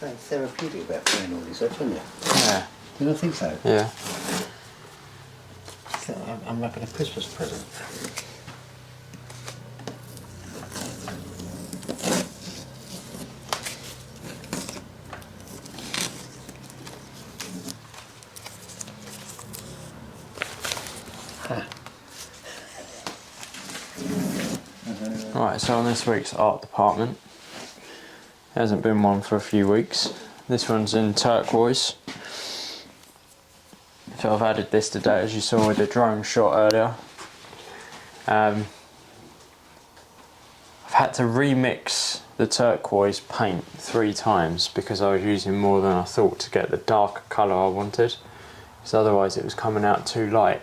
something therapeutic about playing all this up, isn't there? Yeah. You don't think so? Yeah. So I'm wrapping a Christmas present. Right, so on this week's art department, there hasn't been one for a few weeks. This one's in turquoise. So I've added this today, as you saw with the drone shot earlier. I've had to remix the turquoise paint 3 times because I was using more than I thought to get the darker colour I wanted. Because otherwise it was coming out too light.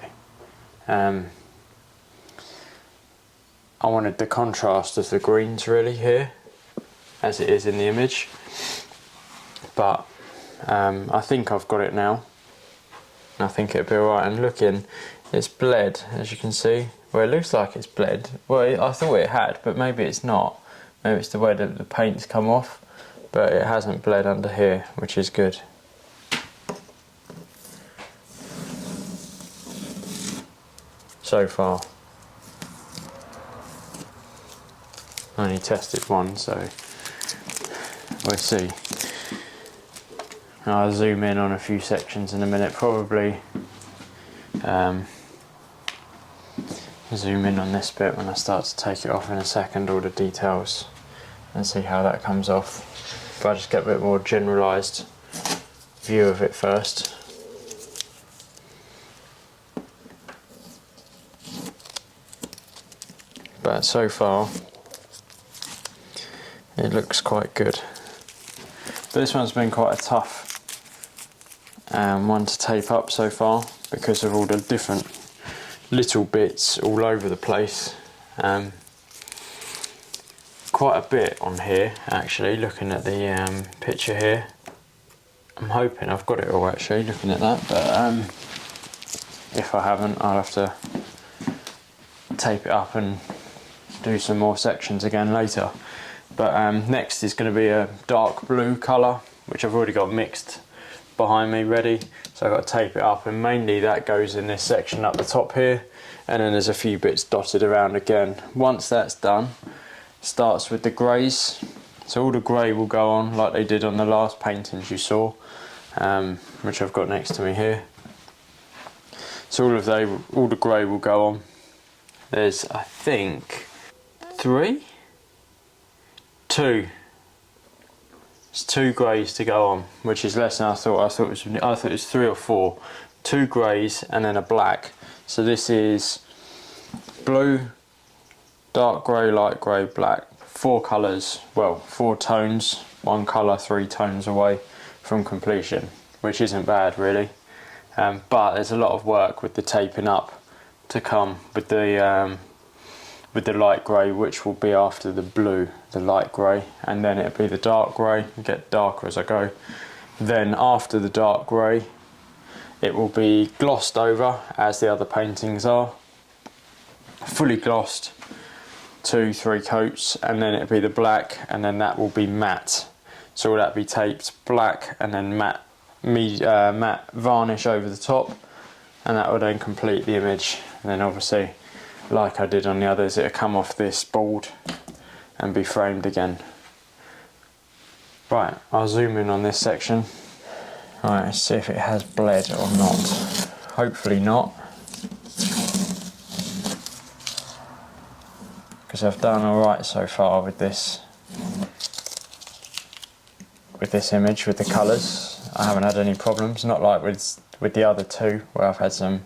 I wanted the contrast of the greens really here, as it is in the image. But I think I've got it now. I think it'll be alright. And looking, it's bled, as you can see. Well, it looks like it's bled. Well, I thought it had, but maybe it's not. Maybe it's the way that the paint's come off, but it hasn't bled under here, which is good. So far. I only tested one, so we'll see. I'll zoom in on a few sections in a minute, probably zoom in on this bit when I start to take it off in a second, all the details, and see how that comes off. But I just get a bit more generalised view of it first. But so far, it looks quite good. But this one's been quite a tough one to tape up so far because of all the different little bits all over the place. Quite a bit on here actually, looking at the picture here. I'm hoping I've got it all actually, looking at that, but if I haven't, I'll have to tape it up and do some more sections again later. But next is going to be a dark blue colour, which I've already got mixed behind me ready, so I've got to tape it up, and mainly that goes in this section up the top here, and then there's a few bits dotted around again. Once that's done, starts with the greys, so all the grey will go on like they did on the last paintings you saw, which I've got next to me here. So all the grey will go on. There's, I think, 2. It's 2 greys to go on, which is less than I thought. I thought it was 3 or 4. 2 greys and then a black. So this is blue, dark grey, light grey, black. 4 colours, well, 4 tones, 1 colour, 3 tones away from completion, which isn't bad really. But there's a lot of work with the taping up to come with the light grey, which will be after the blue, the light grey, and then it'll be the dark grey, get darker as I go. Then after the dark grey, it will be glossed over as the other paintings are, fully glossed, 2-3 coats, and then it'll be the black, and then that will be matte. So will that be taped black and then matte varnish over the top, and that will then complete the image. And then obviously, like I did on the others, it'll come off this board and be framed again. Right, I'll zoom in on this section. Right, let's see if it has bled or not. Hopefully not, because I've done alright so far with this image, with the colours. I haven't had any problems, not like with the other 2 where I've had some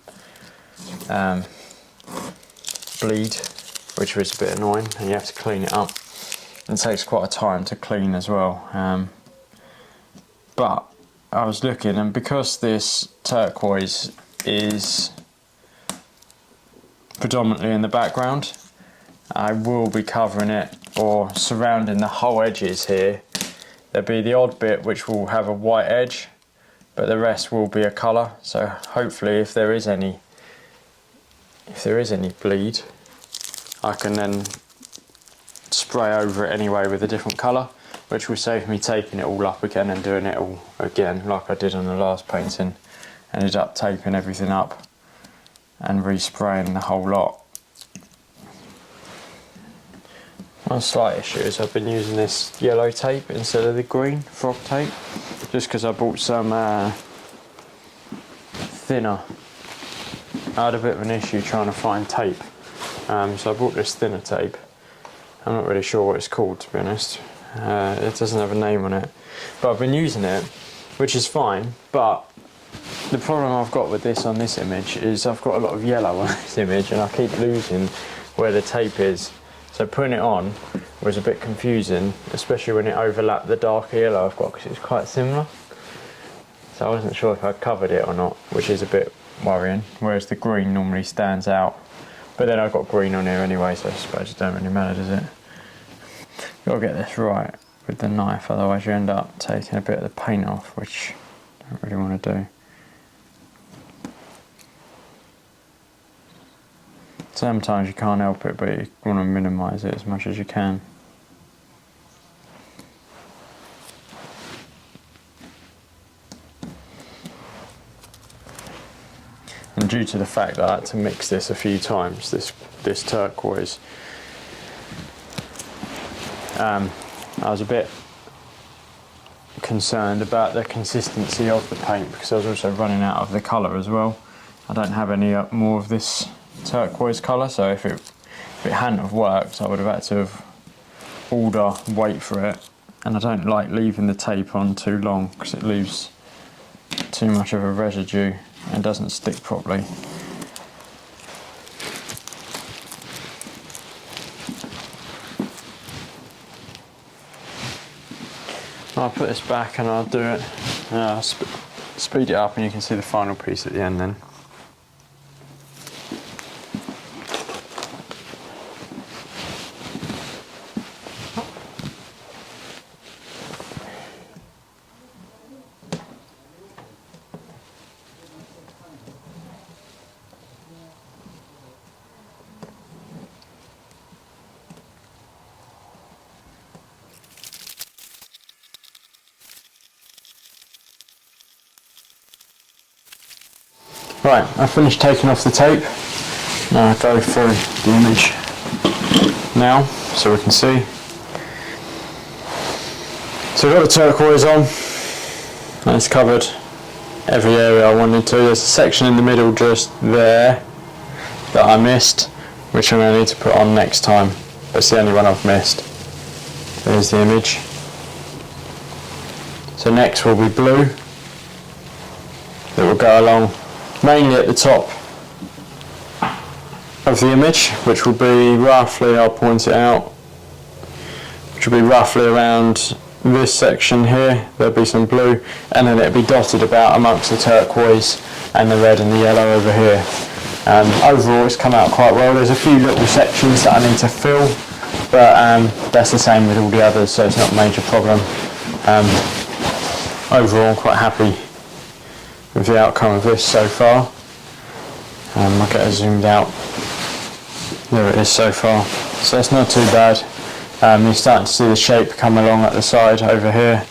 bleed, which was a bit annoying, and you have to clean it up. It takes quite a time to clean as well. But I was looking, and because this turquoise is predominantly in the background, I will be covering it or surrounding the whole edges here. There'll be the odd bit which will have a white edge, but the rest will be a colour. So hopefully, if there is any bleed, I can then spray over it anyway with a different colour. which will save me taping it all up again and doing it all again like I did on the last painting. Ended up taping everything up and respraying the whole lot. One slight issue is I've been using this yellow tape instead of the green frog tape, just because I bought some thinner. I had a bit of an issue trying to find tape, so I bought this thinner tape. I'm not really sure what it's called, to be honest. It doesn't have a name on it, but I've been using it, which is fine. But the problem I've got with this on this image is I've got a lot of yellow on this image and I keep losing where the tape is. So putting it on was a bit confusing, especially when it overlapped the darker yellow I've got, because it's quite similar. So I wasn't sure if I'd covered it or not, which is a bit worrying, whereas the green normally stands out. But then I've got green on here anyway, so I suppose it don't really matter, does it? Gotta get this right with the knife, otherwise you end up taking a bit of the paint off, which I don't really want to do. Sometimes you can't help it, but you want to minimise it as much as you can. And due to the fact that I had to mix this a few times, this turquoise, I was a bit concerned about the consistency of the paint, because I was also running out of the colour as well. I don't have any more of this turquoise colour, so if it hadn't have worked, I would have had to have wait for it. And I don't like leaving the tape on too long, because it leaves too much of a residue and doesn't stick properly. I'll put this back and I'll do it. I'll speed it up and you can see the final piece at the end then. Right, I've finished taking off the tape. Now I'll go through the image now so we can see. So I've got the turquoise on, and it's covered every area I wanted to. There's a section in the middle just there that I missed, which I'm going to need to put on next time. That's the only one I've missed. There's the image. So next will be blue that will go along mainly at the top of the image, which will be roughly, I'll point it out, which will be roughly around this section here. There'll be some blue, and then it'll be dotted about amongst the turquoise and the red and the yellow over here. Overall it's come out quite well. There's a few little sections that I need to fill, but that's the same with all the others, so it's not a major problem. Overall I'm quite happy with the outcome of this so far. I'll get it zoomed out. There it is so far. So it's not too bad. You're starting to see the shape come along at the side over here.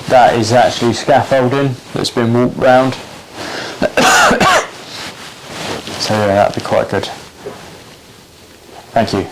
That is actually scaffolding that's been walked round. So yeah, that'd be quite good. Thank you.